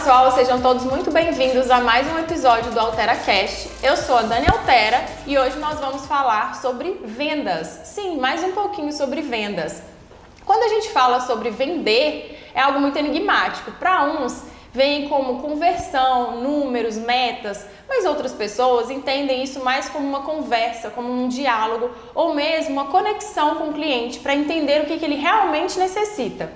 pessoal, sejam todos muito bem-vindos a mais um episódio do AlteraCast. Eu sou a Dani Altera e hoje nós vamos falar sobre vendas. Sim, mais um pouquinho sobre vendas. Quando a gente fala sobre vender, é algo muito enigmático. Para uns, vem como conversão, números, metas, mas outras pessoas entendem isso mais como uma conversa, como um diálogo ou mesmo uma conexão com o cliente para entender o que ele realmente necessita.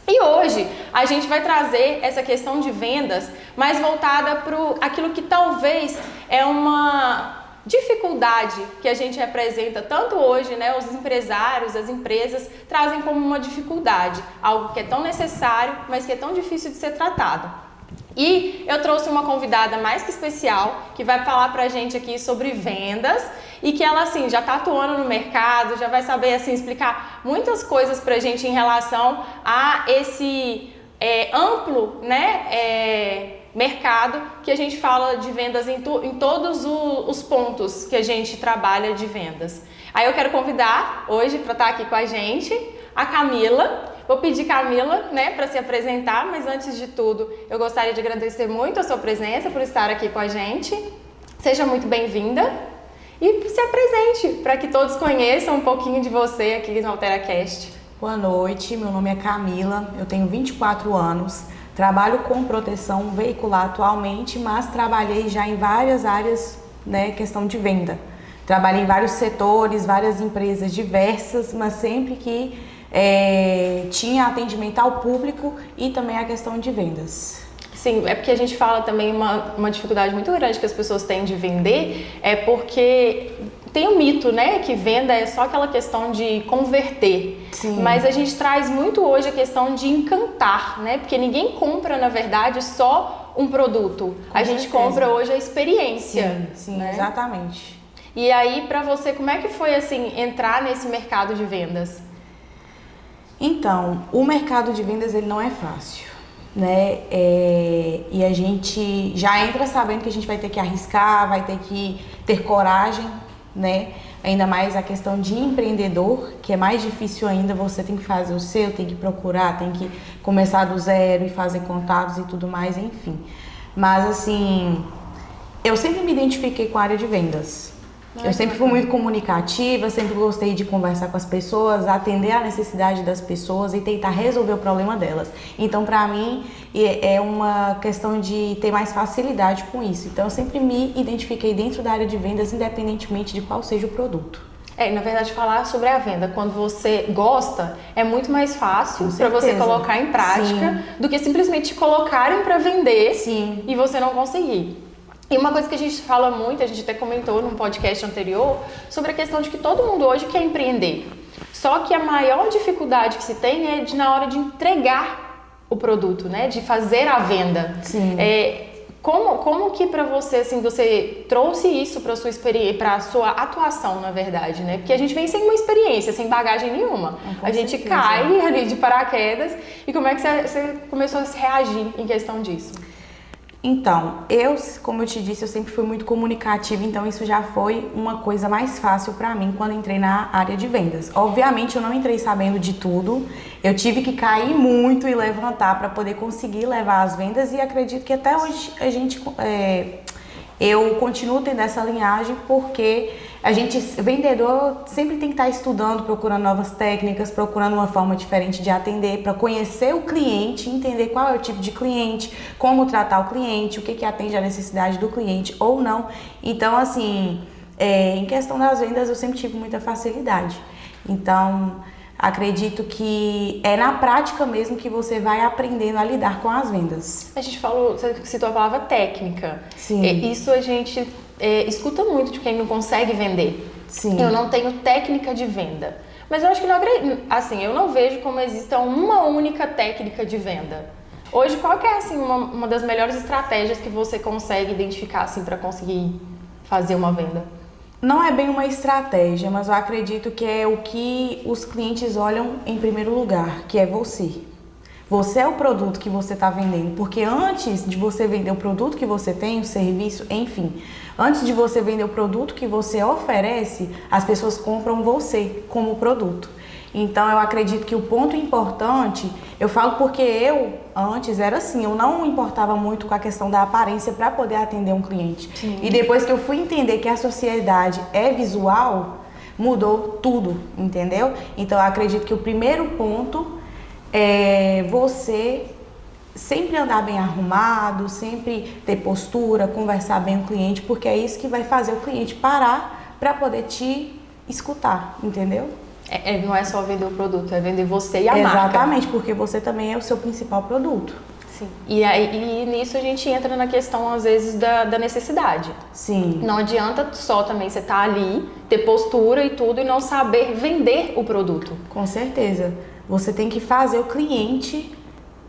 E hoje a gente vai trazer essa questão de vendas mais voltada para aquilo que talvez é uma dificuldade que a gente representa tanto hoje, né? Os empresários, as empresas trazem como uma dificuldade, algo que é tão necessário, mas que é tão difícil de ser tratado. E eu trouxe uma convidada mais que especial que vai falar pra gente aqui sobre vendas e que ela assim já tá atuando no mercado, já vai saber assim explicar muitas coisas pra gente em relação a esse amplo, né, mercado que a gente fala de vendas em todos os pontos que a gente trabalha de vendas. Aí eu quero convidar hoje para estar aqui com a gente a Camila. Vou pedir Camila, né, para se apresentar, mas antes de tudo, eu gostaria de agradecer muito a sua presença por estar aqui com a gente. Seja muito bem-vinda e se apresente para que todos conheçam um pouquinho de você aqui no AlteraCast. Boa noite, meu nome é Camila, eu tenho 24 anos, trabalho com proteção veicular atualmente, mas trabalhei já em várias áreas, né, questão de venda. Trabalhei em vários setores, várias empresas diversas, mas sempre que tinha atendimento ao público e também a questão de vendas. Sim, é porque a gente fala também uma dificuldade muito grande que as pessoas têm de vender, é porque tem um mito, né, que venda é só aquela questão de converter. Sim. Mas a gente traz muito hoje a questão de encantar, né, porque ninguém compra, na verdade, só um produto. A gente compra hoje a experiência. Sim, né? Exatamente. E aí, pra você, como é que foi, assim, entrar nesse mercado de vendas? Então, o mercado de vendas ele não é fácil, né? E a gente já entra sabendo que a gente vai ter que arriscar, vai ter que ter coragem, né? Ainda mais a questão de empreendedor, que é mais difícil ainda, você tem que fazer o seu, tem que procurar, tem que começar do zero e fazer contatos e tudo mais, enfim. Mas assim, eu sempre me identifiquei com a área de vendas. Eu sempre fui muito comunicativa, sempre gostei de conversar com as pessoas, atender a necessidade das pessoas e tentar resolver o problema delas. Então, para mim, é uma questão de ter mais facilidade com isso. Então, eu sempre me identifiquei dentro da área de vendas, independentemente de qual seja o produto. Na verdade, falar sobre a venda, quando você gosta, é muito mais fácil para você colocar em prática do que simplesmente te colocarem para vender e você não conseguir. E uma coisa que a gente fala muito, a gente até comentou num podcast anterior, sobre a questão de que todo mundo hoje quer empreender. Só que a maior dificuldade que se tem é na hora de entregar o produto, né? De fazer a venda. Sim. Como que pra você, assim, você trouxe isso pra sua experiência, pra sua atuação, na verdade, né? Porque a gente vem sem uma experiência, sem bagagem nenhuma. A gente cai ali de paraquedas. E como é que você começou a se reagir em questão disso? Então, como eu te disse, eu sempre fui muito comunicativa, então isso já foi uma coisa mais fácil para mim quando entrei na área de vendas. Obviamente, eu não entrei sabendo de tudo, eu tive que cair muito e levantar para poder conseguir levar as vendas e acredito que até hoje eu continuo tendo essa linhagem porque vendedor sempre tem que estar estudando, procurando novas técnicas, procurando uma forma diferente de atender, para conhecer o cliente, entender qual é o tipo de cliente, como tratar o cliente, o que atende à necessidade do cliente ou não. Então, assim, em questão das vendas eu sempre tive muita facilidade. Então, acredito que é na prática mesmo que você vai aprendendo a lidar com as vendas. A gente falou, você citou a palavra técnica. Sim. Isso a gente escuta muito de quem não consegue vender. Sim. Eu não tenho técnica de venda. Mas eu acho que eu não vejo como exista uma única técnica de venda. Hoje, qual que é assim, uma das melhores estratégias que você consegue identificar assim, para conseguir fazer uma venda? Não é bem uma estratégia, mas eu acredito que é o que os clientes olham em primeiro lugar, que é você. Você é o produto que você está vendendo, porque antes de você vender o produto que você tem, o serviço, enfim, antes de você vender o produto que você oferece, as pessoas compram você como produto. Então eu acredito que o ponto importante, eu falo porque eu antes era assim, eu não importava muito com a questão da aparência para poder atender um cliente. Sim. E depois que eu fui entender que a sociedade é visual, mudou tudo, entendeu? Então eu acredito que o primeiro ponto é você sempre andar bem arrumado, sempre ter postura, conversar bem com o cliente, porque é isso que vai fazer o cliente parar para poder te escutar, entendeu? Não é só vender o produto, é vender você e a marca. Exatamente, porque você também é o seu principal produto. Sim. E nisso a gente entra na questão, às vezes, da necessidade. Sim. Não adianta só também você estar ali, ter postura e tudo, e não saber vender o produto. Com certeza. Você tem que fazer o cliente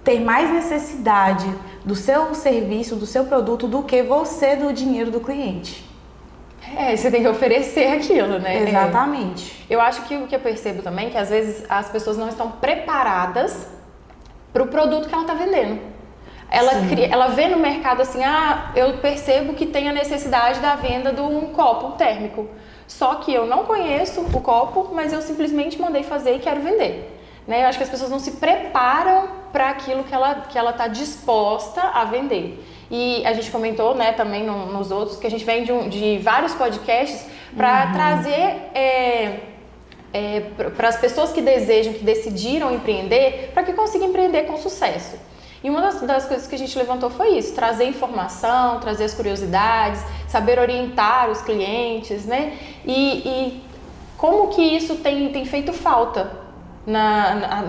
ter mais necessidade do seu serviço, do seu produto, do que você do dinheiro do cliente. Você tem que oferecer aquilo, né? Exatamente. Eu acho que o que eu percebo também é que às vezes as pessoas não estão preparadas para o produto que ela está vendendo. Ela vê no mercado assim, eu percebo que tem a necessidade da venda de um copo térmico. Só que eu não conheço o copo, mas eu simplesmente mandei fazer e quero vender. Né? Eu acho que as pessoas não se preparam para aquilo que ela está disposta a vender. E a gente comentou, né, também nos outros, que a gente vem de vários podcasts para trazer para as pessoas que desejam, que decidiram empreender, para que consigam empreender com sucesso. E uma das coisas que a gente levantou foi isso, trazer informação, trazer as curiosidades, saber orientar os clientes, né? E como que isso tem feito falta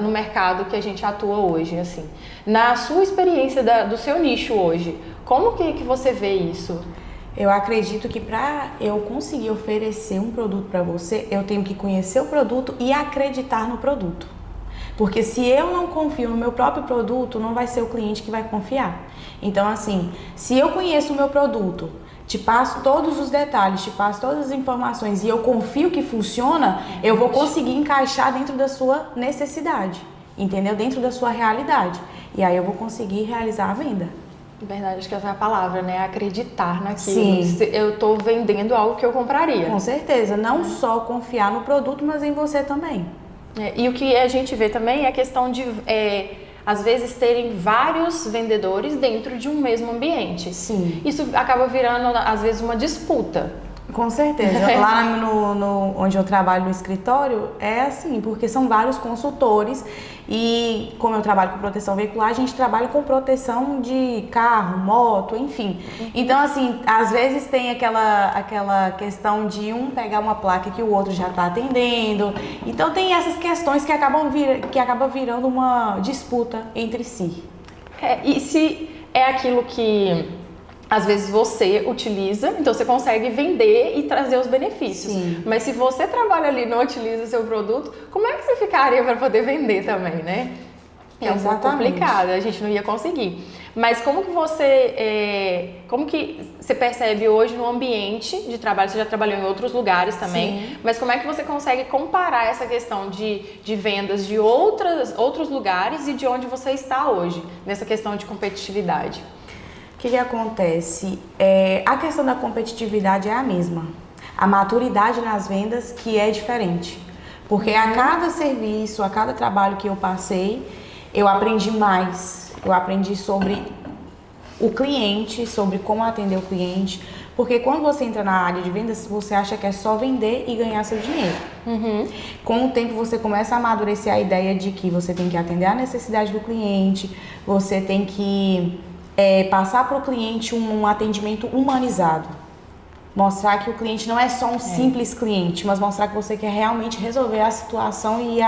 no mercado que a gente atua hoje, assim. Na sua experiência do seu nicho hoje, como que você vê isso? Eu acredito que para eu conseguir oferecer um produto para você, eu tenho que conhecer o produto e acreditar no produto. Porque se eu não confio no meu próprio produto, não vai ser o cliente que vai confiar. Então, assim, se eu conheço o meu produto, te passo todos os detalhes, te passo todas as informações e eu confio que funciona, eu vou conseguir encaixar dentro da sua necessidade, entendeu? Dentro da sua realidade. E aí eu vou conseguir realizar a venda. Verdade, acho que essa é a palavra, né? Acreditar naquilo. Sim. Eu tô vendendo algo que eu compraria. Com certeza. Não só confiar no produto, mas em você também. E o que a gente vê também é a questão de, às vezes, terem vários vendedores dentro de um mesmo ambiente. Sim. Isso acaba virando, às vezes, uma disputa. Com certeza. Lá onde eu trabalho no escritório, é assim, porque são vários consultores e como eu trabalho com proteção veicular, a gente trabalha com proteção de carro, moto, enfim. Então, assim, às vezes tem aquela questão de um pegar uma placa que o outro já está atendendo. Então, tem essas questões que acabam virando uma disputa entre si. E se é aquilo que às vezes você utiliza, então você consegue vender e trazer os benefícios. Sim. Mas se você trabalha ali e não utiliza o seu produto, como é que você ficaria para poder vender também, né? É um pouco complicado, a gente não ia conseguir. Mas como que você percebe hoje no ambiente de trabalho? Você já trabalhou em outros lugares também, Sim. mas como é que você consegue comparar essa questão de vendas de outros lugares e de onde você está hoje, nessa questão de competitividade? O que acontece? A questão da competitividade é a mesma. A maturidade nas vendas que é diferente. Porque a cada serviço, a cada trabalho que eu passei, eu aprendi mais. Eu aprendi sobre o cliente, sobre como atender o cliente. Porque quando você entra na área de vendas, você acha que é só vender e ganhar seu dinheiro. Com o tempo você começa a amadurecer a ideia de que você tem que atender a necessidade do cliente, você tem que passar para o cliente um atendimento humanizado. Mostrar que o cliente não é só um simples cliente, mas mostrar que você quer realmente resolver a situação e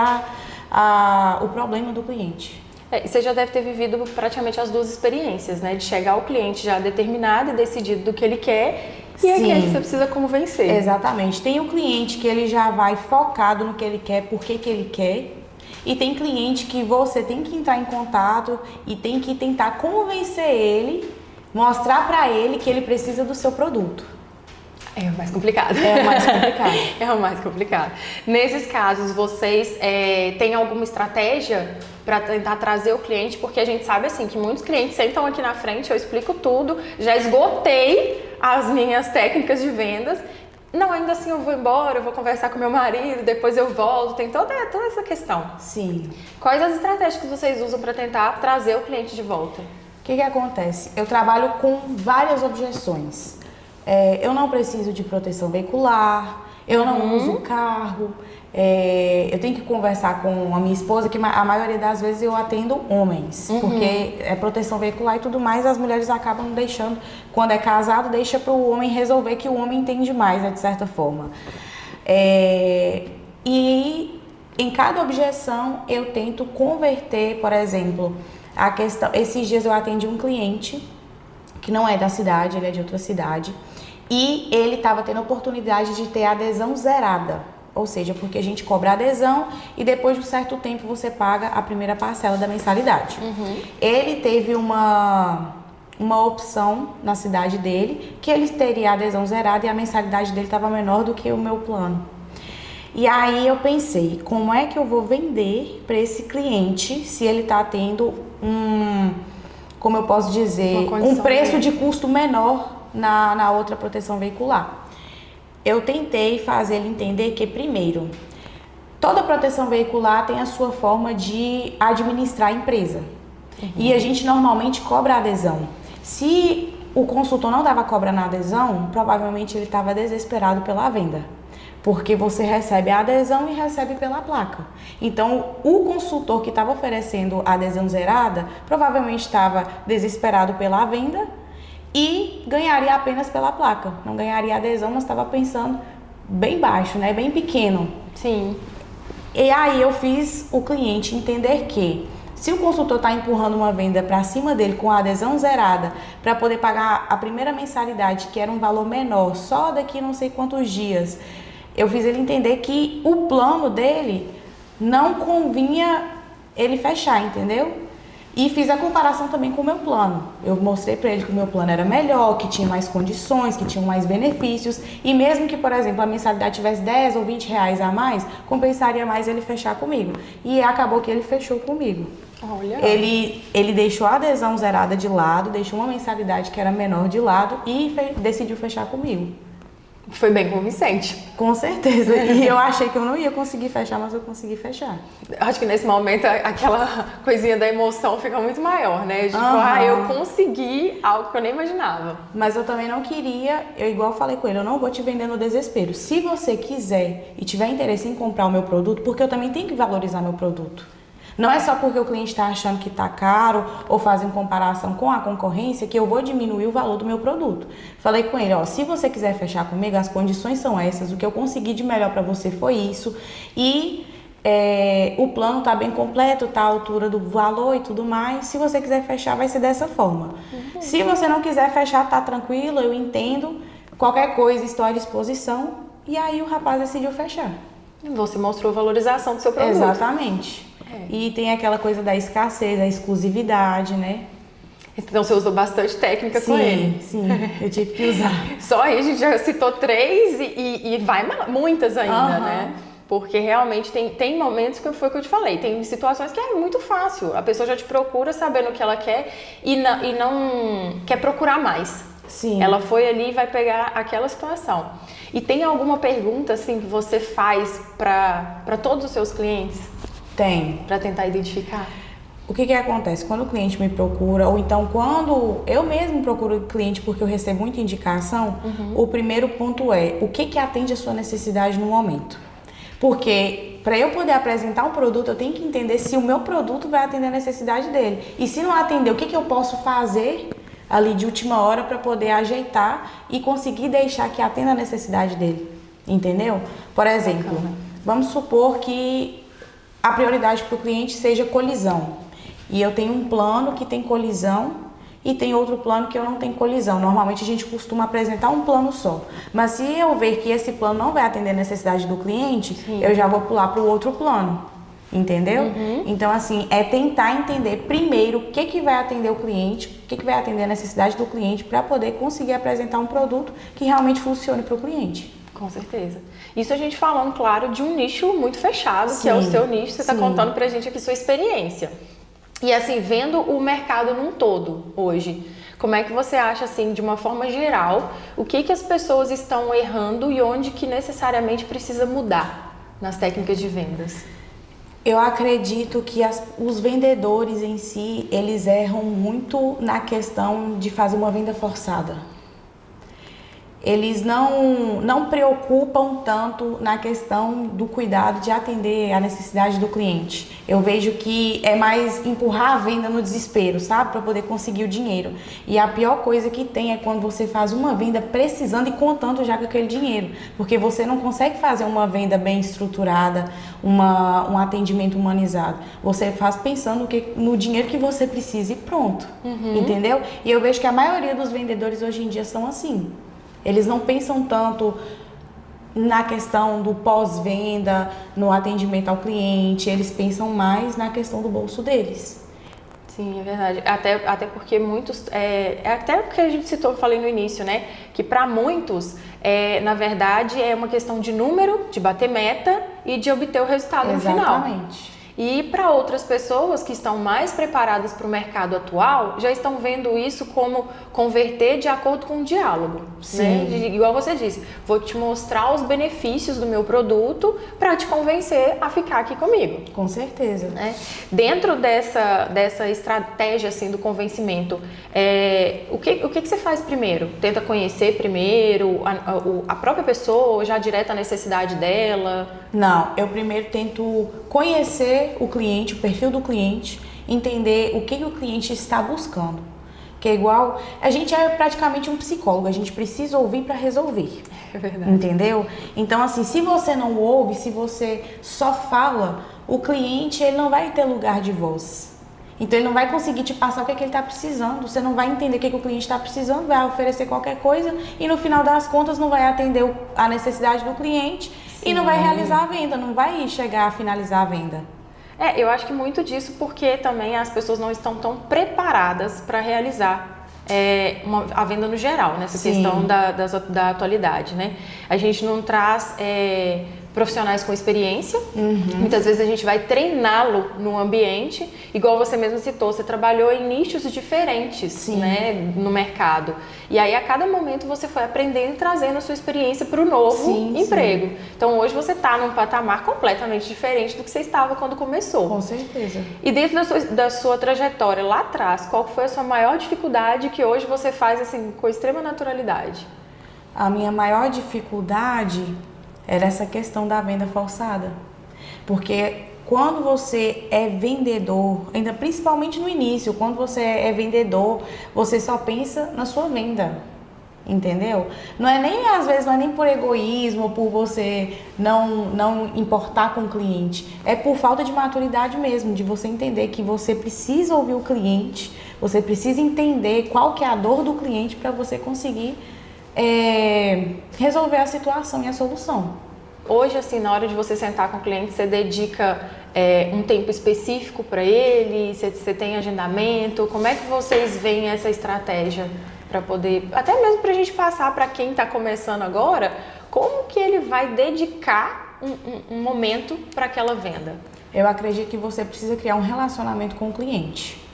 o problema do cliente. Você já deve ter vivido praticamente as duas experiências, né? De chegar ao cliente já determinado e decidido do que ele quer e aquele que você precisa convencer. Exatamente. Tem o cliente que ele já vai focado no que ele quer, por que ele quer. E tem cliente que você tem que entrar em contato e tem que tentar convencer ele, mostrar para ele que ele precisa do seu produto. É o mais complicado. É o mais complicado. É o mais complicado. Nesses casos, vocês têm alguma estratégia para tentar trazer o cliente? Porque a gente sabe assim que muitos clientes sentam aqui na frente, eu explico tudo, já esgotei as minhas técnicas de vendas não, ainda assim eu vou embora, eu vou conversar com meu marido, depois eu volto, tem toda essa questão. Sim. Quais as estratégias que vocês usam para tentar trazer o cliente de volta? O que acontece? Eu trabalho com várias objeções. Eu não preciso de proteção veicular, eu não uso carro, eu tenho que conversar com a minha esposa, que a maioria das vezes eu atendo homens, porque é proteção veicular e tudo mais, as mulheres acabam deixando, quando é casado, deixa para o homem resolver, que o homem entende mais, né, de certa forma. E em cada objeção eu tento converter, por exemplo, a questão. Esses dias eu atendi um cliente que não é da cidade, ele é de outra cidade, e ele estava tendo a oportunidade de ter a adesão zerada, ou seja, porque a gente cobra a adesão e depois de um certo tempo você paga a primeira parcela da mensalidade. Ele teve uma opção na cidade dele que ele teria a adesão zerada e a mensalidade dele estava menor do que o meu plano. E aí eu pensei, como é que eu vou vender para esse cliente se ele está tendo como eu posso dizer, um preço de custo menor na outra proteção veicular? Eu tentei fazer ele entender que, primeiro, toda proteção veicular tem a sua forma de administrar a empresa. E a gente normalmente cobra a adesão. Se o consultor não estava cobrando a adesão, provavelmente ele estava desesperado pela venda. Porque você recebe a adesão e recebe pela placa. Então, o consultor que estava oferecendo a adesão zerada, provavelmente estava desesperado pela venda e ganharia apenas pela placa. Não ganharia adesão, mas estava pensando bem baixo, né? Bem pequeno. Sim. E aí eu fiz o cliente entender que se o consultor está empurrando uma venda para cima dele com a adesão zerada para poder pagar a primeira mensalidade, que era um valor menor, só daqui não sei quantos dias, eu fiz ele entender que o plano dele não convinha ele fechar, entendeu? E fiz a comparação também com o meu plano. Eu mostrei para ele que o meu plano era melhor, que tinha mais condições, que tinha mais benefícios. E mesmo que, por exemplo, a mensalidade tivesse 10 ou 20 reais a mais, compensaria mais ele fechar comigo. E acabou que ele fechou comigo. Olha. Ele deixou a adesão zerada de lado, deixou uma mensalidade que era menor de lado e decidiu fechar comigo. Foi bem convincente. Com certeza. E eu achei que eu não ia conseguir fechar, mas eu consegui fechar. Acho que nesse momento aquela coisinha da emoção fica muito maior, né? Tipo, eu consegui algo que eu nem imaginava. Mas eu também não queria, igual eu falei com ele, eu não vou te vender no desespero. Se você quiser e tiver interesse em comprar o meu produto, porque eu também tenho que valorizar meu produto. Não é só porque o cliente está achando que está caro ou fazem comparação com a concorrência que eu vou diminuir o valor do meu produto. Falei com ele, se você quiser fechar comigo, as condições são essas, o que eu consegui de melhor para você foi isso e o plano está bem completo, está à altura do valor e tudo mais. Se você quiser fechar, vai ser dessa forma. Se você não quiser fechar, tá tranquilo, eu entendo. Qualquer coisa, estou à disposição. E aí o rapaz decidiu fechar. Você mostrou a valorização do seu produto. Exatamente. E tem aquela coisa da escassez, da exclusividade, né? Então você usou bastante técnica com ele. Sim, eu tive que usar. Só aí a gente já citou 3 e vai muitas ainda, né? Porque realmente tem momentos que foi o que eu te falei, tem situações que é muito fácil. A pessoa já te procura sabendo o que ela quer e não quer procurar mais. Sim. Ela foi ali e vai pegar aquela situação. E tem alguma pergunta assim que você faz para todos os seus clientes? Tem. Para tentar identificar? O que acontece? Quando o cliente me procura, ou então quando eu mesmo procuro o cliente porque eu recebo muita indicação, o primeiro ponto é o que atende a sua necessidade no momento. Porque para eu poder apresentar um produto, eu tenho que entender se o meu produto vai atender a necessidade dele. E se não atender, o que eu posso fazer ali de última hora para poder ajeitar e conseguir deixar que atenda a necessidade dele. Entendeu? Por exemplo, vamos supor que a prioridade para o cliente seja colisão. E eu tenho um plano que tem colisão e tem outro plano que eu não tenho colisão. Normalmente a gente costuma apresentar um plano só. Mas se eu ver que esse plano não vai atender a necessidade do cliente, eu já vou pular para o outro plano. Entendeu? Então, assim, é tentar entender primeiro o que vai atender o cliente, o que vai atender a necessidade do cliente para poder conseguir apresentar um produto que realmente funcione para o cliente. Com certeza. Isso a gente falando, claro, de um nicho muito fechado, que é o seu nicho. Você está contando pra gente aqui sua experiência. E assim, vendo o mercado num todo hoje, Como é que você acha, assim, de uma forma geral, o que as pessoas estão errando e onde que necessariamente precisa mudar nas técnicas de vendas? Eu acredito que os vendedores em si, eles erram muito na questão de fazer uma venda forçada. Eles não preocupam tanto na questão do cuidado de atender a necessidade do cliente. Eu vejo que é mais empurrar a venda no desespero, sabe? Para poder conseguir o dinheiro. E a pior coisa que tem é quando você faz uma venda precisando e contando já com aquele dinheiro. Porque você não consegue fazer uma venda bem estruturada, um atendimento humanizado. Você faz pensando no dinheiro que você precisa e pronto. Entendeu? E eu vejo que a maioria dos vendedores hoje em dia são assim. Eles não pensam tanto na questão do pós-venda, no atendimento ao cliente, eles pensam mais na questão do bolso deles. Sim, é verdade. Até porque muitos, até porque a gente citou, falei no início, né, que para muitos, na verdade, é uma questão de número, de bater meta e de obter o resultado no final. Exatamente. E para outras pessoas que estão mais preparadas para o mercado atual, já estão vendo isso como converter de acordo com o diálogo. Sim. Né? Igual você disse, vou te mostrar os benefícios do meu produto para te convencer a ficar aqui comigo. Com certeza. Né? Dentro dessa estratégia assim, do convencimento, o que você faz primeiro? Tenta conhecer primeiro a própria pessoa, já direto a necessidade dela? Não, eu primeiro tento conhecer o cliente, o perfil do cliente, entender o que o cliente está buscando. Que é igual, a gente é praticamente um psicólogo, a gente precisa ouvir para resolver. É verdade. Entendeu? Então, assim, se você não ouve, se você só fala, o cliente ele não vai ter lugar de voz. Então, ele não vai conseguir te passar o que ele está precisando. Você não vai entender o que o cliente está precisando, vai oferecer qualquer coisa e no final das contas não vai atender a necessidade do cliente. Sim. E não vai realizar a venda, não vai chegar a finalizar a venda. Eu acho que muito disso porque também as pessoas não estão tão preparadas para realizar a venda no geral, nessa Sim. questão da atualidade, né? A gente não traz profissionais com experiência, muitas vezes a gente vai treiná-lo no ambiente, igual você mesmo citou, você trabalhou em nichos diferentes, né, no mercado, e aí a cada momento você foi aprendendo e trazendo a sua experiência para o novo emprego. Sim. Então hoje você está num patamar completamente diferente do que você estava quando começou. Com certeza. E dentro da sua trajetória lá atrás, qual foi a sua maior dificuldade que hoje você faz assim com extrema naturalidade? A minha maior dificuldade era essa questão da venda forçada. Porque quando você é vendedor, ainda principalmente no início, quando você é vendedor, você só pensa na sua venda. Entendeu? Não é nem, às vezes, não é nem por egoísmo, por você não importar com o cliente. É por falta de maturidade mesmo, de você entender que você precisa ouvir o cliente, você precisa entender qual que é a dor do cliente para você conseguir resolver a situação e a solução. Hoje, assim, na hora de você sentar com o cliente, você dedica um tempo específico para ele? Você tem agendamento? Como é que vocês veem essa estratégia para poder, até mesmo para a gente passar para quem está começando agora, como que ele vai dedicar um momento para aquela venda? Eu acredito que você precisa criar um relacionamento com o cliente.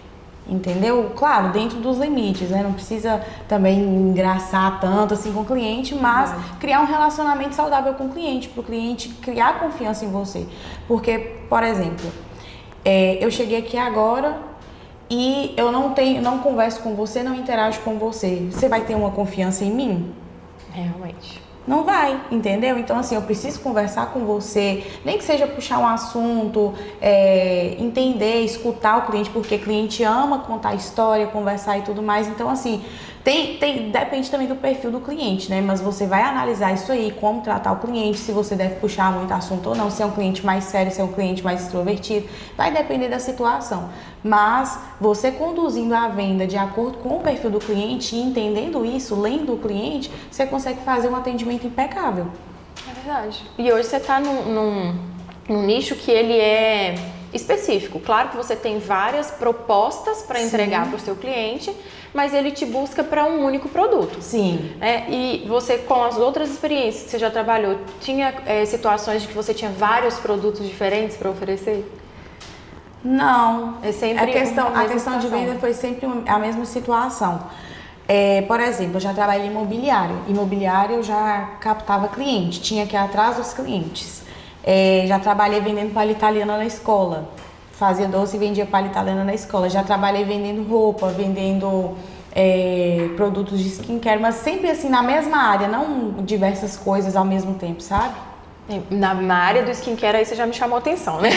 Entendeu? Claro, dentro dos limites, né? Não precisa também engraçar tanto assim com o cliente, mas criar um relacionamento saudável com o cliente, para o cliente criar confiança em você. Porque, por exemplo, eu cheguei aqui agora e eu não converso com você, não interajo com você. Você vai ter uma confiança em mim? Realmente. Não vai, entendeu? Então, assim, eu preciso conversar com você, nem que seja puxar um assunto, entender, escutar o cliente, porque o cliente ama contar história, conversar e tudo mais. Então, assim, depende também do perfil do cliente, né? Mas você vai analisar isso aí, como tratar o cliente, se você deve puxar muito assunto ou não, se é um cliente mais sério, se é um cliente mais extrovertido, vai depender da situação. Mas você conduzindo a venda de acordo com o perfil do cliente e entendendo isso, lendo o cliente, você consegue fazer um atendimento impecável. É verdade. E hoje você está num nicho que ele é específico. Claro que você tem várias propostas para entregar para o seu cliente, mas ele te busca para um único produto. Sim. E você, com as outras experiências que você já trabalhou, tinha situações de que você tinha vários produtos diferentes para oferecer? Não. É sempre a questão de venda foi sempre a mesma situação. Por exemplo, eu já trabalhei em imobiliária. Imobiliária eu já captava cliente, tinha que ir atrás dos clientes. Já trabalhei vendendo palha italiana na escola. Fazia doce e vendia palha italiana na escola. Já trabalhei vendendo roupa, vendendo produtos de skincare, mas sempre assim na mesma área, não diversas coisas ao mesmo tempo, sabe? Na área do skincare aí você já me chamou atenção, né?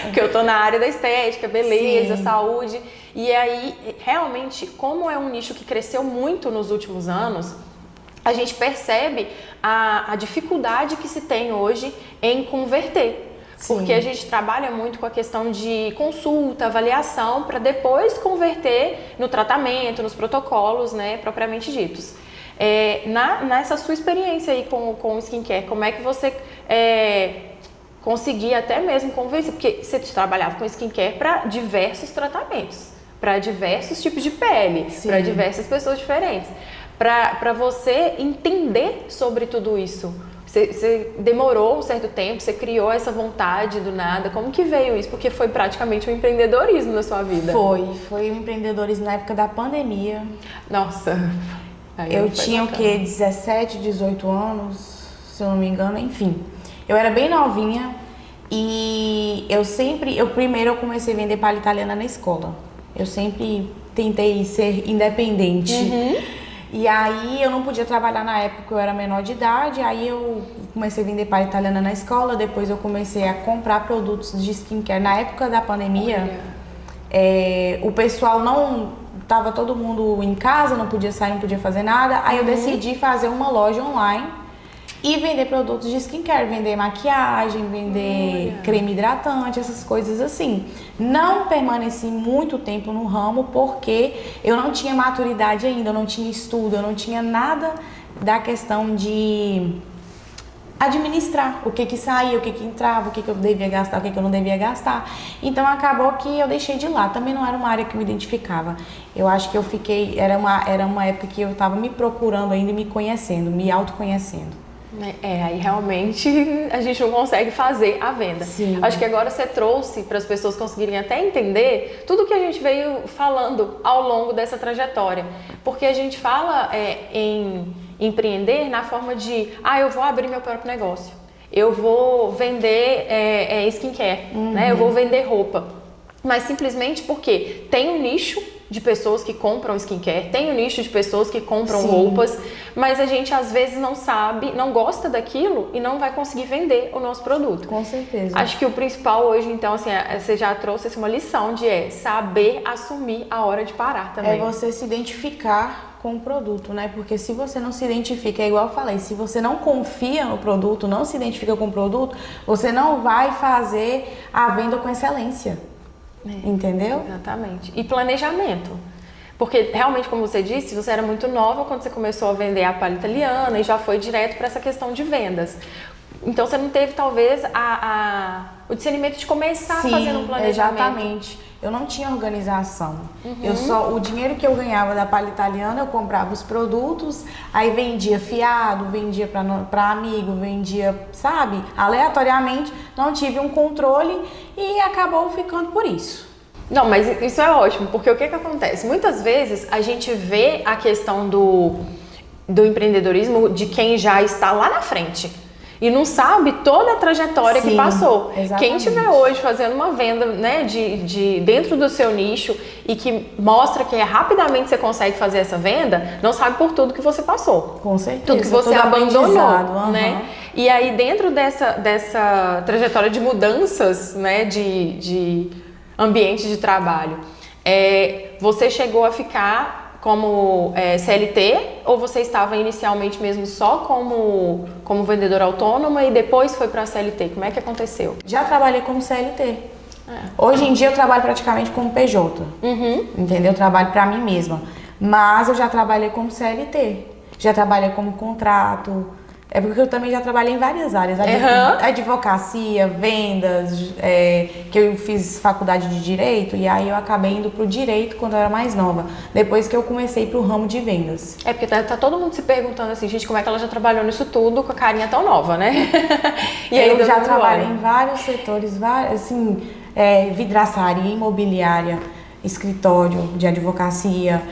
Porque eu tô na área da estética, beleza, sim, saúde. E aí, realmente, como é um nicho que cresceu muito nos últimos anos, a gente percebe a dificuldade que se tem hoje em converter. Sim. Porque a gente trabalha muito com a questão de consulta, avaliação, para depois converter no tratamento, nos protocolos, né, propriamente ditos. Nessa sua experiência aí com o skincare, como é que você conseguia até mesmo convencer? Porque você trabalhava com skincare para diversos tratamentos, para diversos tipos de pele, para diversas pessoas diferentes. Para você entender sobre tudo isso, você demorou um certo tempo, você criou essa vontade do nada. Como que veio isso? Porque foi praticamente um empreendedorismo na sua vida. Foi um empreendedorismo na época da pandemia. Nossa! Eu tinha o quê? 17, 18 anos, se eu não me engano, enfim. Eu era bem novinha e primeiro eu comecei a vender palha italiana na escola. Eu sempre tentei ser independente. Uhum. E aí eu não podia trabalhar na época que eu era menor de idade, aí eu comecei a vender palha italiana na escola, depois eu comecei a comprar produtos de skincare. Na época da pandemia, o pessoal tava todo mundo em casa, não podia sair, não podia fazer nada. Aí eu decidi fazer uma loja online e vender produtos de skincare, vender maquiagem, vender creme hidratante, essas coisas assim. Não permaneci muito tempo no ramo porque eu não tinha maturidade ainda, eu não tinha estudo, eu não tinha nada da questão de administrar o que saía, o que entrava, o que eu devia gastar, o que eu não devia gastar. Então acabou que eu deixei de lá. Também não era uma área que eu me identificava. Eu acho que eu fiquei, era uma época que eu estava me procurando ainda e me conhecendo, me autoconhecendo. Aí realmente a gente não consegue fazer a venda. Sim. Acho que agora você trouxe para as pessoas conseguirem até entender tudo que a gente veio falando ao longo dessa trajetória. Porque a gente fala em empreender na forma de, eu vou abrir meu próprio negócio, eu vou vender skincare, né? Eu vou vender roupa. Mas simplesmente porque tem um nicho de pessoas que compram skincare, tem um nicho de pessoas que compram roupas, mas a gente às vezes não sabe, não gosta daquilo e não vai conseguir vender o nosso produto. Com certeza. Acho que o principal hoje, então, assim, você já trouxe uma lição de saber assumir a hora de parar também. É você se identificar com o produto, né? Porque se você não se identifica, é igual eu falei, se você não confia no produto, não se identifica com o produto, você não vai fazer a venda com excelência. Entendeu? Exatamente. E planejamento. Porque realmente, como você disse, você era muito nova quando você começou a vender a palha italiana e já foi direto para essa questão de vendas. Então você não teve talvez o discernimento de começar fazendo um planejamento. Exatamente. Eu não tinha organização. O dinheiro que eu ganhava da palha italiana, eu comprava os produtos, aí vendia fiado, vendia para amigo, vendia, sabe, aleatoriamente, não tive um controle e acabou ficando por isso. Não, mas isso é ótimo, porque o que acontece? Muitas vezes a gente vê a questão do empreendedorismo de quem já está lá na frente. E não sabe toda a trajetória que passou. Exatamente. Quem estiver hoje fazendo uma venda, né, de dentro do seu nicho e que mostra que rapidamente você consegue fazer essa venda, não sabe por tudo que você passou. Com certeza. Tudo que você abandonou, né? E aí dentro dessa trajetória de mudanças, né, de ambiente de trabalho, você chegou a ficar como CLT ou você estava inicialmente mesmo só como vendedora autônoma e depois foi para a CLT? Como é que aconteceu? Já trabalhei como CLT. Hoje em dia eu trabalho praticamente como PJ. Entendeu? Eu trabalho para mim mesma. Mas eu já trabalhei como CLT. Já trabalhei como contrato. É porque eu também já trabalhei em várias áreas. Advocacia, vendas, que eu fiz faculdade de Direito e aí eu acabei indo pro Direito quando eu era mais nova. Depois que eu comecei pro ramo de vendas. Porque tá todo mundo se perguntando assim, gente, como é que ela já trabalhou nisso tudo com a carinha tão nova, né? E aí eu já trabalhei em vários setores, assim, vidraçaria, imobiliária, escritório de advocacia,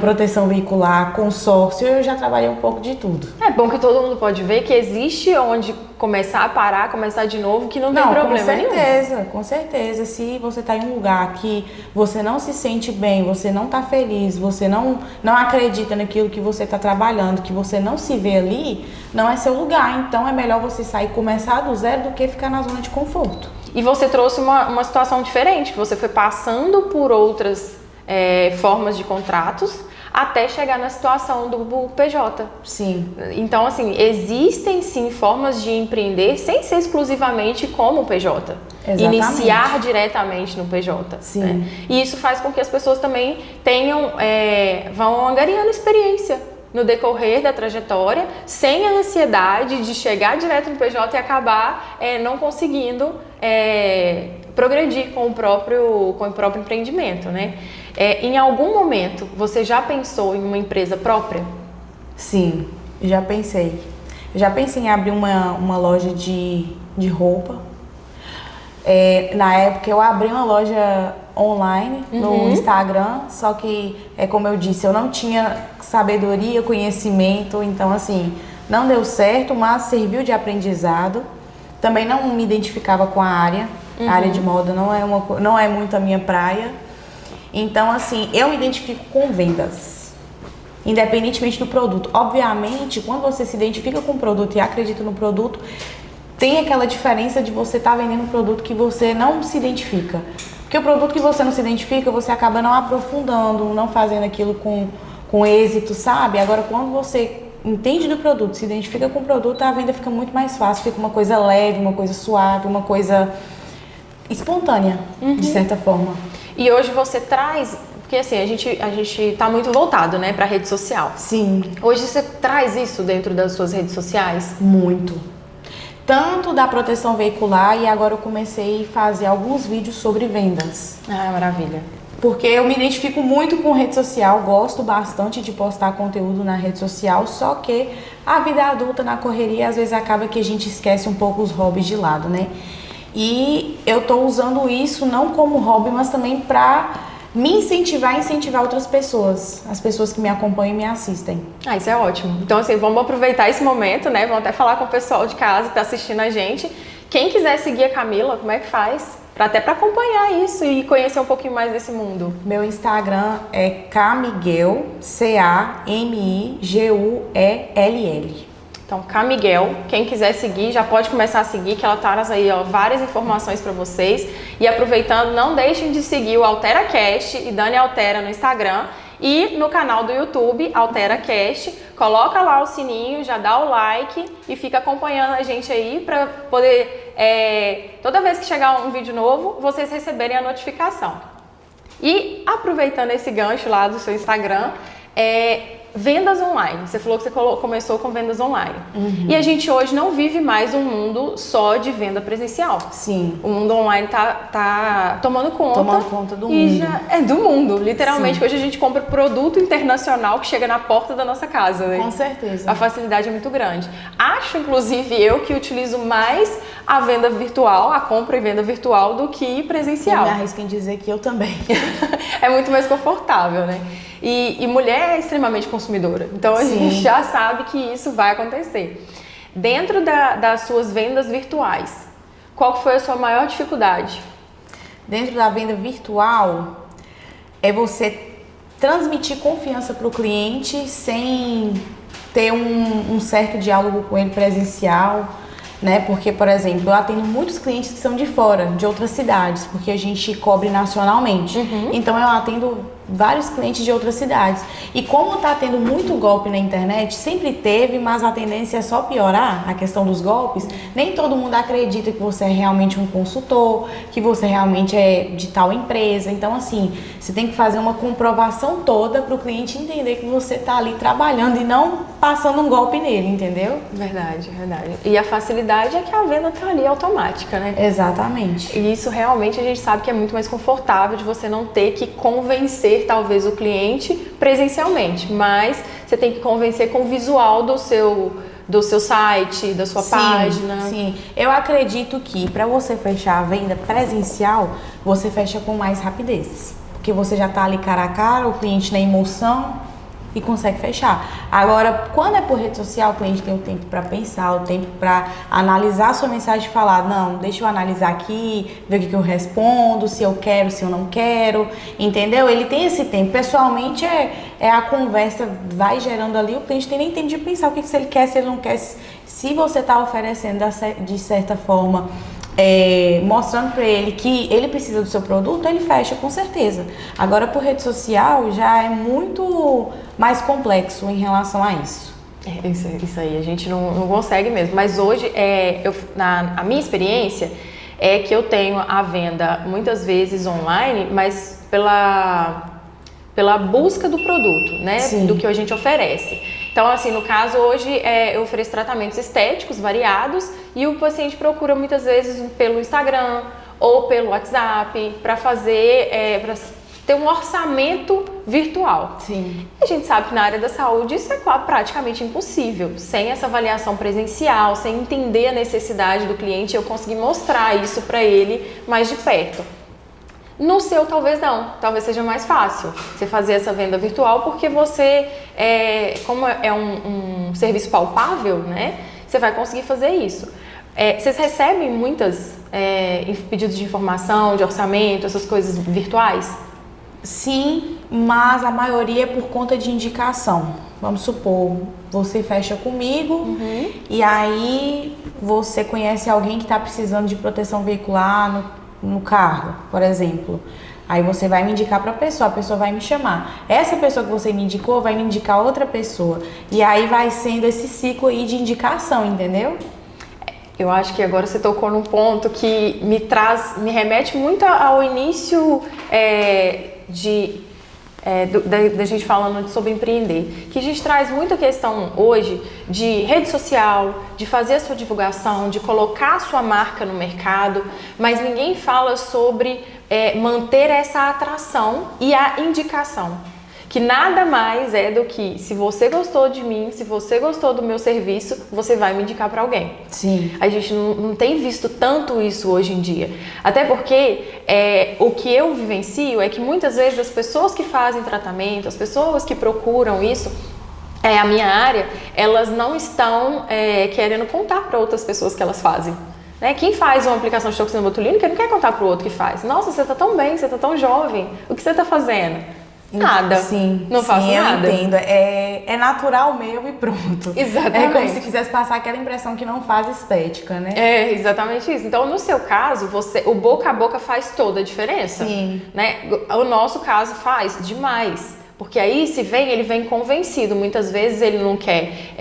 proteção veicular, consórcio, eu já trabalhei um pouco de tudo. É bom que todo mundo pode ver que existe onde começar a parar, começar de novo, que não tem problema nenhum. Com certeza. Se você está em um lugar que você não se sente bem, você não está feliz, você não acredita naquilo que você está trabalhando, que você não se vê ali, não é seu lugar. Então é melhor você sair e começar do zero do que ficar na zona de conforto. E você trouxe uma situação diferente, que você foi passando por outras formas de contratos até chegar na situação do PJ. Sim. Então, assim, existem sim formas de empreender sem ser exclusivamente como o PJ. Exatamente. Iniciar diretamente no PJ. Sim. Né? E isso faz com que as pessoas também vão angariando experiência no decorrer da trajetória, sem a ansiedade de chegar direto no PJ e acabar não conseguindo progredir com o próprio empreendimento, né? Em algum momento, você já pensou em uma empresa própria? Sim, já pensei. Já pensei em abrir uma loja de roupa. Na época, eu abri uma loja online no Instagram, só que, como eu disse, eu não tinha sabedoria, conhecimento, então, assim, não deu certo, mas serviu de aprendizado. Também não me identificava com a área. A área de moda não é muito a minha praia. Então, assim, eu me identifico com vendas, independentemente do produto. Obviamente, quando você se identifica com o produto e acredita no produto, tem aquela diferença de você estar vendendo um produto que você não se identifica. Porque o produto que você não se identifica, você acaba não aprofundando, não fazendo aquilo com êxito, sabe? Agora, quando você entende do produto, se identifica com o produto, a venda fica muito mais fácil, fica uma coisa leve, uma coisa suave, uma coisa espontânea, de certa forma. E hoje você traz, porque assim, a gente tá muito voltado, né, pra rede social. Sim. Hoje você traz isso dentro das suas redes sociais? Muito. Tanto da proteção veicular e agora eu comecei a fazer alguns vídeos sobre vendas. Ah, maravilha. Porque eu me identifico muito com rede social, gosto bastante de postar conteúdo na rede social, só que a vida adulta na correria, às vezes acaba que a gente esquece um pouco os hobbies de lado, né? E eu tô usando isso não como hobby, mas também pra me incentivar e incentivar outras pessoas, as pessoas que me acompanham e me assistem. Ah, isso é ótimo. Então, assim, vamos aproveitar esse momento, né? Vamos até falar com o pessoal de casa que tá assistindo a gente. Quem quiser seguir a Camila, como é que faz? Até para acompanhar isso e conhecer um pouquinho mais desse mundo. Meu Instagram é Camiguel, Camiguell. Então, Camiguel, quem quiser seguir, já pode começar a seguir, que ela traz aí várias informações para vocês. E aproveitando, não deixem de seguir o AlteraCast e Dani Altera no Instagram e no canal do YouTube, AlteraCast. Coloca lá o sininho, já dá o like e fica acompanhando a gente aí para poder, toda vez que chegar um vídeo novo, vocês receberem a notificação. E aproveitando esse gancho lá do seu Instagram, vendas online. Você falou que você começou com vendas online. E a gente hoje não vive mais um mundo só de venda presencial. Sim. O mundo online tá tomando conta. Tomando conta do mundo. Do mundo. Literalmente, Sim. hoje a gente compra produto internacional que chega na porta da nossa casa, né? Com certeza. A facilidade é muito grande. Acho, inclusive, eu que utilizo mais a venda virtual, a compra e venda virtual, do que presencial. Eu me arrisco em dizer que eu também. É muito mais confortável, né? E mulher é extremamente consumidora, então a gente já sabe que isso vai acontecer. Dentro das suas vendas virtuais, qual que foi a sua maior dificuldade? Dentro da venda virtual, é você transmitir confiança para o cliente sem ter um certo diálogo com ele presencial, né? Porque, por exemplo, eu atendo muitos clientes que são de fora, de outras cidades, porque a gente cobre nacionalmente. Então eu atendo vários clientes de outras cidades. E como tá tendo muito golpe na internet, sempre teve, mas a tendência é só piorar a questão dos golpes. Nem todo mundo acredita que você é realmente um consultor, que você realmente é de tal empresa. Então, assim, você tem que fazer uma comprovação toda para o cliente entender que você tá ali trabalhando e não passando um golpe nele, entendeu? Verdade, verdade. E a facilidade é que a venda tá ali automática, né? Exatamente. E isso realmente a gente sabe que é muito mais confortável de você não ter que convencer talvez o cliente presencialmente, mas você tem que convencer com o visual do seu site, da sua página. Sim, eu acredito que para você fechar a venda presencial, você fecha com mais rapidez. porque você já tá ali cara a cara, o cliente na emoção e consegue fechar. Agora, quando é por rede social, o cliente tem o tempo para pensar, o tempo para analisar a sua mensagem e falar, não, deixa eu analisar aqui, ver o que eu respondo, se eu quero, se eu não quero, entendeu? Ele tem esse tempo. Pessoalmente, é a conversa, vai gerando ali, o cliente tem nem tempo de pensar o que se ele quer, se ele não quer. Se você está oferecendo de certa forma, mostrando para ele que ele precisa do seu produto, ele fecha com certeza. Agora, por rede social, já é muito mais complexo em relação a isso. Isso aí, a gente não consegue mesmo. Mas hoje, a minha experiência é que eu tenho a venda muitas vezes online, mas pela busca do produto, né? Sim. Do que a gente oferece. Então, assim, no caso, hoje eu ofereço tratamentos estéticos variados e o paciente procura muitas vezes pelo Instagram ou pelo WhatsApp para fazer, para ter um orçamento virtual. Sim. A gente sabe que na área da saúde isso é praticamente impossível. Sem essa avaliação presencial, sem entender a necessidade do cliente, eu conseguir mostrar isso para ele mais de perto. No seu, talvez não. Talvez seja mais fácil você fazer essa venda virtual, porque você, como é um serviço palpável, né? Você vai conseguir fazer isso. Vocês recebem muitos pedidos de informação, de orçamento, essas coisas virtuais? Sim, mas a maioria é por conta de indicação. Vamos supor, você fecha comigo e aí você conhece alguém que está precisando de proteção veicular no carro, por exemplo. Aí você vai me indicar para a pessoa vai me chamar. Essa pessoa que você me indicou vai me indicar outra pessoa. E aí vai sendo esse ciclo aí de indicação, entendeu? Eu acho que agora você tocou num ponto que me remete muito ao início da gente falando sobre empreender, que a gente traz muita questão hoje de rede social, de fazer a sua divulgação, de colocar a sua marca no mercado, mas ninguém fala sobre manter essa atração e a indicação, que nada mais é do que, se você gostou de mim, se você gostou do meu serviço, você vai me indicar para alguém. Sim. A gente não tem visto tanto isso hoje em dia. Até porque o que eu vivencio é que muitas vezes as pessoas que fazem tratamento, as pessoas que procuram isso, a minha área, elas não estão querendo contar para outras pessoas que elas fazem. Né? Quem faz uma aplicação de toxina botulínica não quer contar para o outro que faz. Nossa, você está tão bem, você está tão jovem, o que você está fazendo? Nada. Sim. Não faço nada. Eu entendo. É natural meu e pronto. Exatamente. É como se quisesse passar aquela impressão que não faz estética, né? É exatamente isso. Então, no seu caso, o boca a boca faz toda a diferença. Sim. Né? O nosso caso faz demais. Porque aí, se ele vem convencido. Muitas vezes ele não quer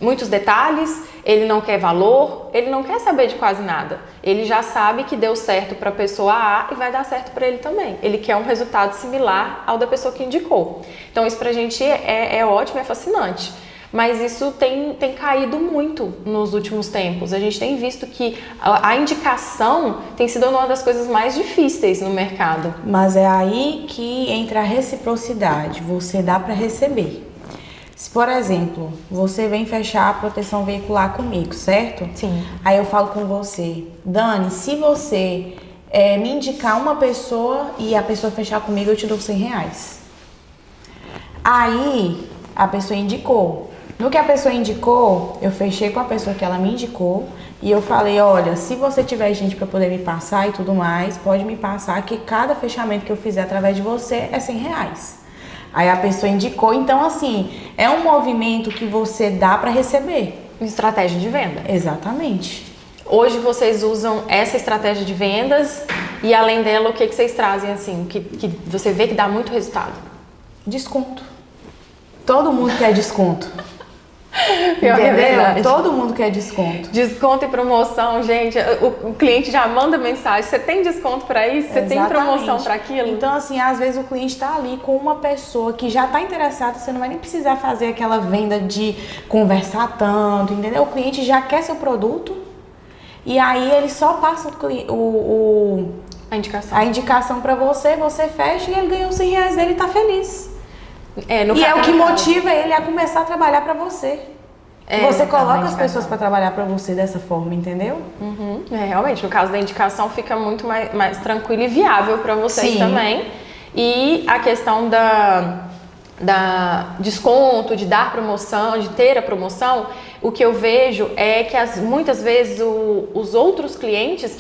muitos detalhes, ele não quer valor, ele não quer saber de quase nada. Ele já sabe que deu certo para a pessoa A e vai dar certo para ele também. Ele quer um resultado similar ao da pessoa que indicou. Então isso pra gente é ótimo, é fascinante. Mas isso tem caído muito nos últimos tempos. A gente tem visto que a indicação tem sido uma das coisas mais difíceis no mercado. Mas é aí que entra a reciprocidade. Você dá para receber. Se, por exemplo, você vem fechar a proteção veicular comigo, certo? Sim. Aí eu falo com você, Dani, se você me indicar uma pessoa e a pessoa fechar comigo, eu te dou R$100. Aí a pessoa indicou. No que a pessoa indicou, eu fechei com a pessoa que ela me indicou e eu falei, olha, se você tiver gente para poder me passar e tudo mais, pode me passar que cada fechamento que eu fizer através de você é R$100. Aí a pessoa indicou, então assim, é um movimento que você dá para receber. Estratégia de venda. Exatamente. Hoje vocês usam essa estratégia de vendas e além dela, o que vocês trazem assim, que você vê que dá muito resultado? Desconto. Todo mundo quer desconto. Entendeu? Todo mundo quer desconto. Desconto e promoção, gente. O cliente já manda mensagem. Você tem desconto para isso? Você tem promoção para aquilo? Então, assim, às vezes o cliente está ali com uma pessoa que já está interessada. Você não vai nem precisar fazer aquela venda de conversar tanto, entendeu? O cliente já quer seu produto e aí ele só passa a indicação para você, você fecha e ele ganhou R$100 dele e tá feliz. E é o que motiva ele a começar a trabalhar para você. Você coloca as pessoas para trabalhar para você dessa forma, entendeu? Realmente, no caso da indicação fica muito mais tranquilo e viável para vocês também. E a questão da desconto, de dar promoção, de ter a promoção, o que eu vejo é que muitas vezes os outros clientes,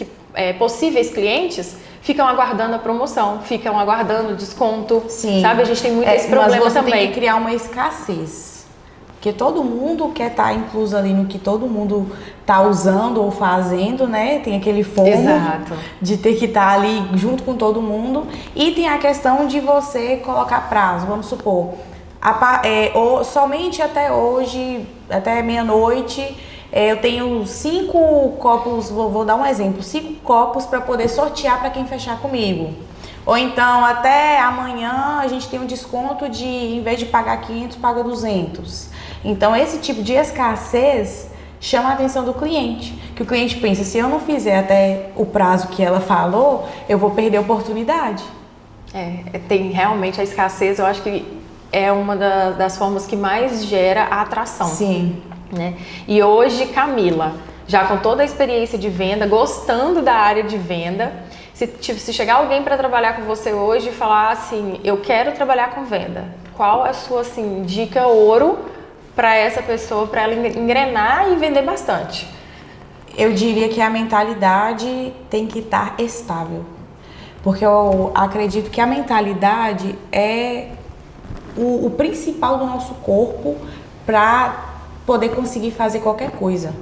possíveis clientes, ficam aguardando a promoção, ficam aguardando o desconto, Sim. Sabe? A gente tem muito esse problema mas você também. tem que criar uma escassez, porque todo mundo quer estar incluso ali no que todo mundo está usando ou fazendo, né? Tem aquele fomo Exato. de ter que estar ali junto com todo mundo. E tem a questão de você colocar prazo, vamos supor, somente até hoje, até meia-noite, eu tenho 5 copos, vou dar um exemplo, 5 copos para poder sortear para quem fechar comigo. Ou então, até amanhã a gente tem um desconto de, em vez de pagar 500, paga 200. Então, esse tipo de escassez chama a atenção do cliente. Que o cliente pensa, se eu não fizer até o prazo que ela falou, eu vou perder a oportunidade. Tem realmente a escassez, eu acho que é uma das formas que mais gera a atração. Sim. Né? E hoje, Camila, já com toda a experiência de venda, gostando da área de venda, se chegar alguém para trabalhar com você hoje e falar assim, eu quero trabalhar com venda, qual é a sua assim, dica ouro para essa pessoa, para ela engrenar e vender bastante? Eu diria que a mentalidade tem que estar estável, porque eu acredito que a mentalidade é o principal do nosso corpo para poder conseguir fazer qualquer coisa.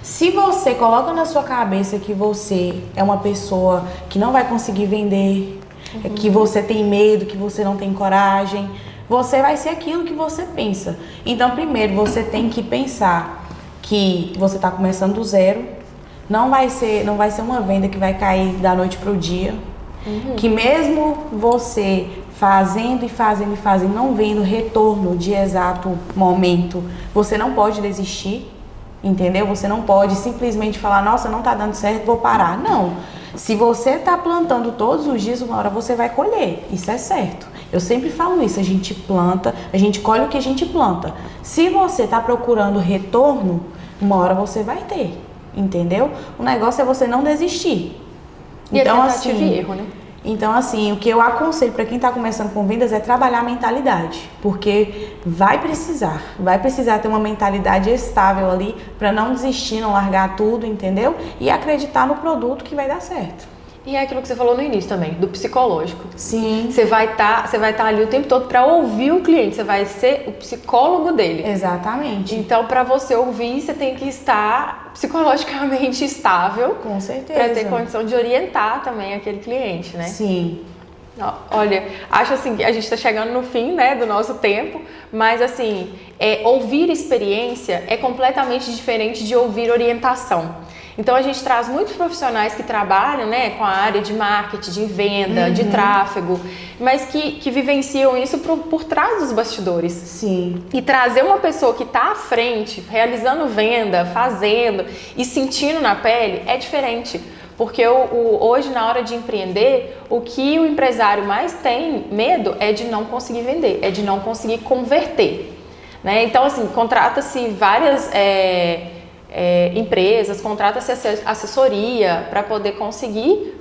Se você coloca na sua cabeça que você é uma pessoa que não vai conseguir vender, que você tem medo, que você não tem coragem, você vai ser aquilo que você pensa. Então, primeiro, você tem que pensar que você está começando do zero, não vai ser uma venda que vai cair da noite para o dia, que mesmo você fazendo, não vendo retorno de exato momento, você não pode desistir. Entendeu? Você não pode simplesmente falar, nossa, não tá dando certo, vou parar. Não. Se você tá plantando todos os dias, uma hora você vai colher. Isso é certo. Eu sempre falo isso, a gente planta, a gente colhe o que a gente planta. Se você tá procurando retorno, uma hora você vai ter. Entendeu? O negócio é você não desistir. Então, tentativa e erro, né? Então, assim, o que eu aconselho para quem está começando com vendas é trabalhar a mentalidade, porque vai precisar ter uma mentalidade estável ali para não desistir, não largar tudo, entendeu? E acreditar no produto que vai dar certo. E é aquilo que você falou no início também, do psicológico. Sim. Você vai estar ali o tempo todo para ouvir o cliente, você vai ser o psicólogo dele. Exatamente. Então, para você ouvir, você tem que estar psicologicamente estável. Com certeza. Para ter condição de orientar também aquele cliente, né? Sim. Olha, acho assim que a gente está chegando no fim, né, do nosso tempo, mas assim, ouvir experiência é completamente diferente de ouvir orientação. Então a gente traz muitos profissionais que trabalham, né, com a área de marketing, de venda, de tráfego, mas que vivenciam isso por trás dos bastidores. Sim. E trazer uma pessoa que está à frente, realizando venda, fazendo e sentindo na pele é diferente. Porque hoje, na hora de empreender, o que o empresário mais tem medo é de não conseguir vender, é de não conseguir converter. Né? Então, assim, contrata-se várias empresas, contrata-se assessoria para poder conseguir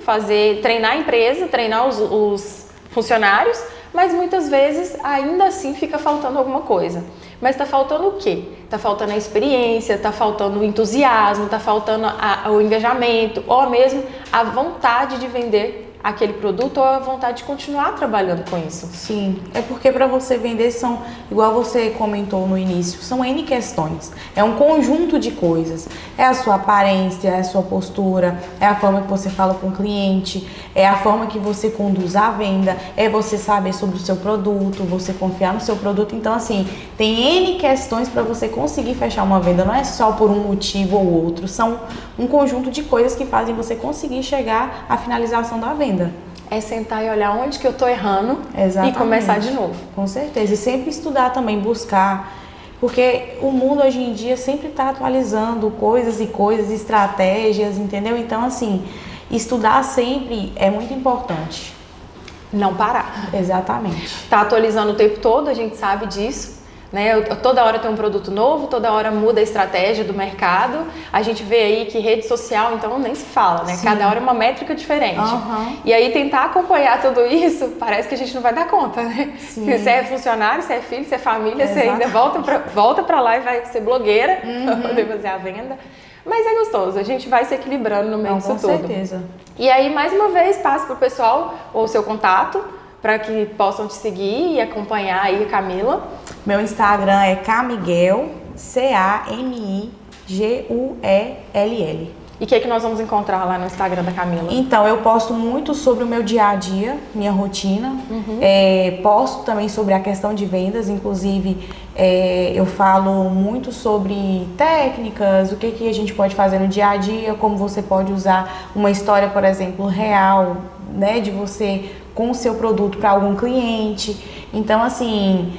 treinar a empresa, treinar os funcionários, mas muitas vezes ainda assim fica faltando alguma coisa. Mas está faltando o quê? Está faltando a experiência, está faltando o entusiasmo, está faltando o engajamento, ou mesmo a vontade de vender aquele produto ou a vontade de continuar trabalhando com isso. Sim, é porque para você vender são, igual você comentou no início, são N questões. É um conjunto de coisas. É a sua aparência, é a sua postura, é a forma que você fala com o cliente, é a forma que você conduz a venda, é você saber sobre o seu produto, você confiar no seu produto. Então, assim, tem N questões para você conseguir fechar uma venda. Não é só por um motivo ou outro, são um conjunto de coisas que fazem você conseguir chegar à finalização da venda. É sentar e olhar onde que eu tô errando. Exatamente. E começar de novo. Com certeza. E sempre estudar também, buscar. Porque o mundo hoje em dia sempre está atualizando coisas, estratégias, entendeu? Então, assim, estudar sempre é muito importante. Não parar. Exatamente. Tá atualizando o tempo todo, a gente sabe disso. né? Toda hora tem um produto novo, toda hora muda a estratégia do mercado. A gente vê aí que rede social, então, nem se fala, né? Sim. Cada hora é uma métrica diferente. E aí tentar acompanhar tudo isso, parece que a gente não vai dar conta, né? Sim. Se você é funcionário, se é filho, se é família, você ainda volta pra lá e vai ser blogueira pra poder fazer a venda. Mas é gostoso, a gente vai se equilibrando no meio disso tudo. Com certeza. E aí, mais uma vez, passe pro pessoal o seu contato, para que possam te seguir e acompanhar aí a Camila. Meu Instagram é Camiguel, Camiguell. E o que é que nós vamos encontrar lá no Instagram da Camila? Então, eu posto muito sobre o meu dia a dia, minha rotina. Posto também sobre a questão de vendas, inclusive eu falo muito sobre técnicas, o que a gente pode fazer no dia a dia, como você pode usar uma história, por exemplo, real, né, de você com o seu produto para algum cliente. Então, assim,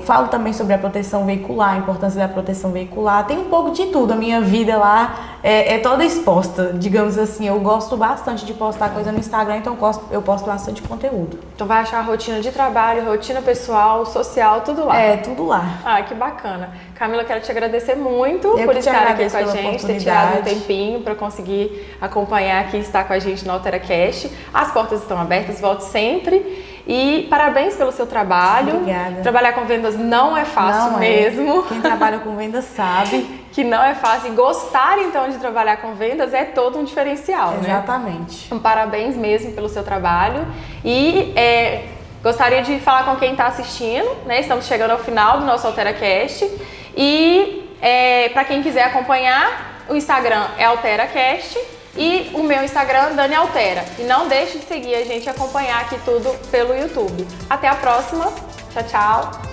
falo também sobre a proteção veicular, a importância da proteção veicular. Tem um pouco de tudo. A minha vida lá é toda exposta, digamos assim. Eu gosto bastante de postar coisa no Instagram, então eu posto bastante conteúdo. Então vai achar a rotina de trabalho, rotina pessoal, social, tudo lá. É, tudo lá. Ah, que bacana. Camila, quero te agradecer muito por estar aqui com a gente, ter tirado um tempinho para conseguir acompanhar aqui e estar com a gente no AlteraCast. As portas estão abertas, volte sempre. E parabéns pelo seu trabalho. Obrigada. Trabalhar com vendas não é fácil mesmo. Quem trabalha com vendas sabe que não é fácil. E gostar, então, de trabalhar com vendas é todo um diferencial, né? Exatamente. Então, parabéns mesmo pelo seu trabalho. E gostaria de falar com quem está assistindo, né? Estamos chegando ao final do nosso AlteraCast. E para quem quiser acompanhar, o Instagram é AlteraCast. E o meu Instagram, Dani Altera. E não deixe de seguir a gente e acompanhar aqui tudo pelo YouTube. Até a próxima. Tchau, tchau.